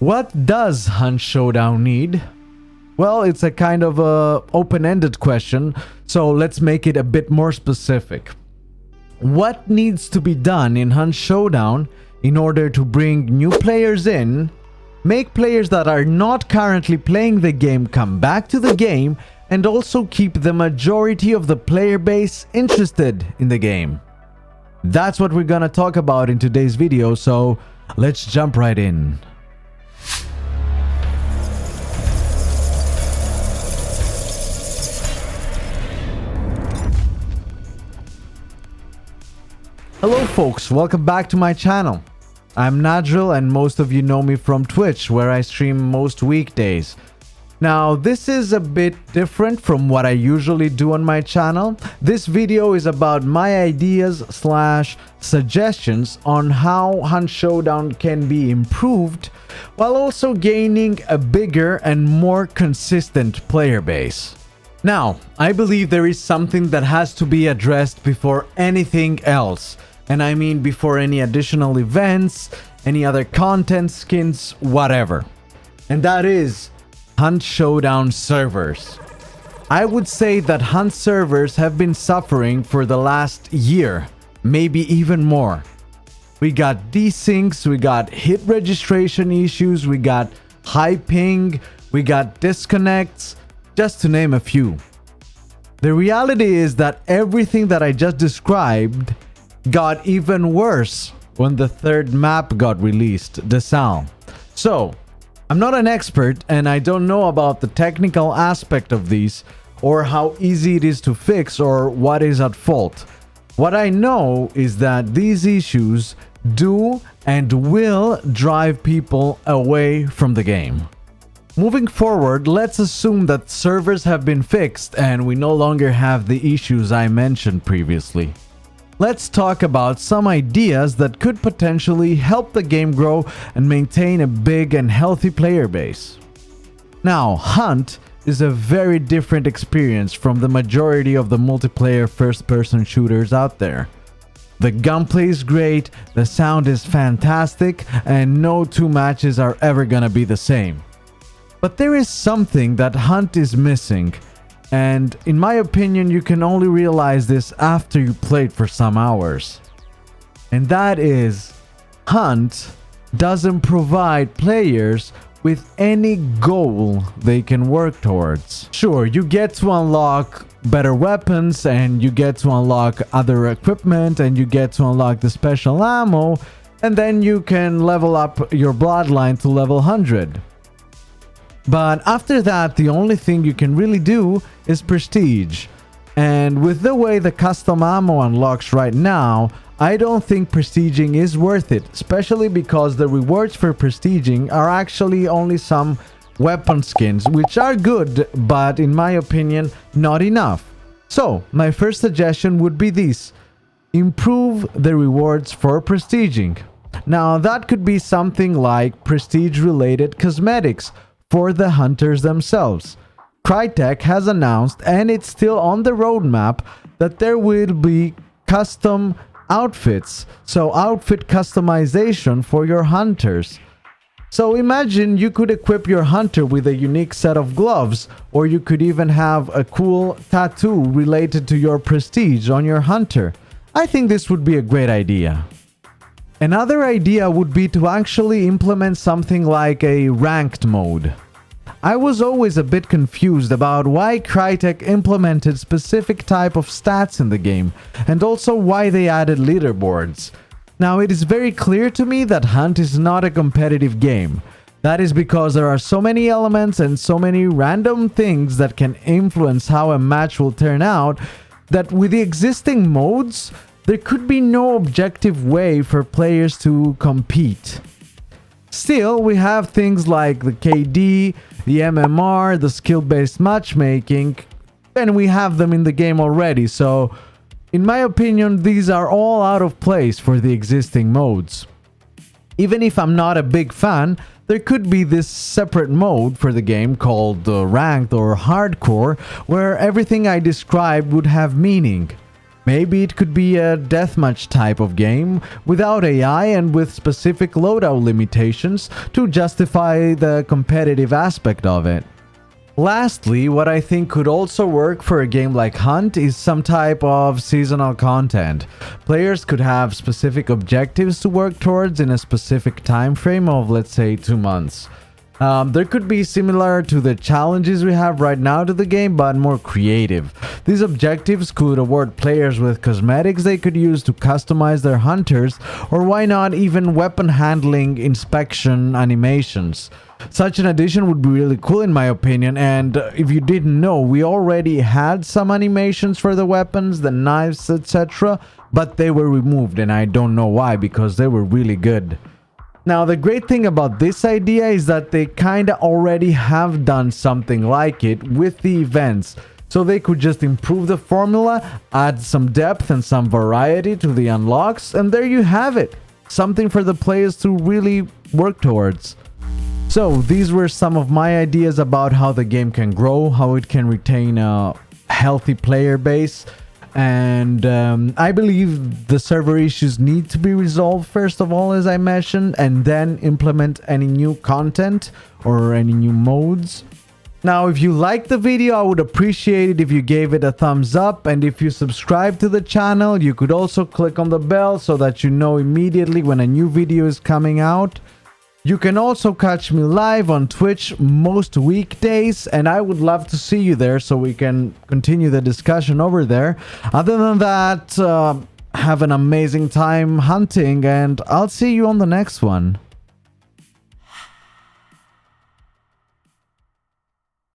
What does Hunt Showdown need? Well, it's a kind of a open-ended question, so let's make it a bit more specific. What needs to be done in Hunt Showdown in order to bring new players in, make players that are not currently playing the game come back to the game, and also keep the majority of the player base interested in the game? That's what we're gonna talk about in today's video, so let's jump right in. Hello folks, welcome back to my channel. I'm Nadril and most of you know me from Twitch, where I stream most weekdays. Now, this is a bit different from what I usually do on my channel. This video is about my ideas / suggestions on how Hunt Showdown can be improved while also gaining a bigger and more consistent player base. Now, I believe there is something that has to be addressed before anything else. And I mean before any additional events, any other content, skins, whatever. And that is Hunt Showdown servers. I would say that Hunt servers have been suffering for the last year, maybe even more. We got desyncs, we got hit registration issues, we got high ping, we got disconnects, just to name a few. The reality is that everything that I just described got even worse when the third map got released, Desal. So, I'm not an expert and I don't know about the technical aspect of these or how easy it is to fix or what is at fault. What I know is that these issues do and will drive people away from the game. Moving forward, let's assume that servers have been fixed and we no longer have the issues I mentioned previously. Let's talk about some ideas that could potentially help the game grow and maintain a big and healthy player base. Now, Hunt is a very different experience from the majority of the multiplayer first-person shooters out there. The gunplay is great, the sound is fantastic, and no two matches are ever gonna be the same. But there is something that Hunt is missing. And in my opinion, you can only realize this after you played for some hours. And that is, Hunt doesn't provide players with any goal they can work towards. Sure, you get to unlock better weapons and you get to unlock other equipment and you get to unlock the special ammo, and then you can level up your bloodline to level 100. But after that, the only thing you can really do is prestige. And with the way the custom ammo unlocks right now, I don't think prestiging is worth it, especially because the rewards for prestiging are actually only some weapon skins, which are good, but in my opinion, not enough. So, my first suggestion would be this: improve the rewards for prestiging. Now, that could be something like prestige-related cosmetics for the hunters themselves. Crytek has announced, and it's still on the roadmap, that there will be custom outfits, so outfit customization for your hunters. So imagine you could equip your hunter with a unique set of gloves, or you could even have a cool tattoo related to your prestige on your hunter. I think this would be a great idea. Another idea would be to actually implement something like a ranked mode. I was always a bit confused about why Crytek implemented specific type of stats in the game, and also why they added leaderboards. Now, it is very clear to me that Hunt is not a competitive game. That is because there are so many elements and so many random things that can influence how a match will turn out, that with the existing modes, there could be no objective way for players to compete. Still, we have things like the KD, the MMR, the skill-based matchmaking, and we have them in the game already, so in my opinion, these are all out of place for the existing modes. Even if I'm not a big fan, there could be this separate mode for the game called Ranked or Hardcore, where everything I described would have meaning. Maybe it could be a deathmatch type of game without AI and with specific loadout limitations to justify the competitive aspect of it. Lastly, what I think could also work for a game like Hunt is some type of seasonal content. Players could have specific objectives to work towards in a specific time frame of, let's say, 2 months. There could be similar to the challenges we have right now to the game, but more creative. These objectives could award players with cosmetics they could use to customize their hunters, or why not even weapon handling inspection animations. Such an addition would be really cool in my opinion, and if you didn't know, we already had some animations for the weapons, the knives, etc., but they were removed and I don't know why, because they were really good. Now, the great thing about this idea is that they kinda already have done something like it with the events. So they could just improve the formula, add some depth and some variety to the unlocks, and there you have it. Something for the players to really work towards. So these were some of my ideas about how the game can grow, how it can retain a healthy player base. And I believe the server issues need to be resolved first of all, as I mentioned, and then implement any new content or any new modes. Now, if you liked the video, I would appreciate it if you gave it a thumbs up, and if you subscribe to the channel, you could also click on the bell so that you know immediately when a new video is coming out. You can also catch me live on Twitch most weekdays, and I would love to see you there so we can continue the discussion over there. Other than that, have an amazing time hunting, and I'll see you on the next one.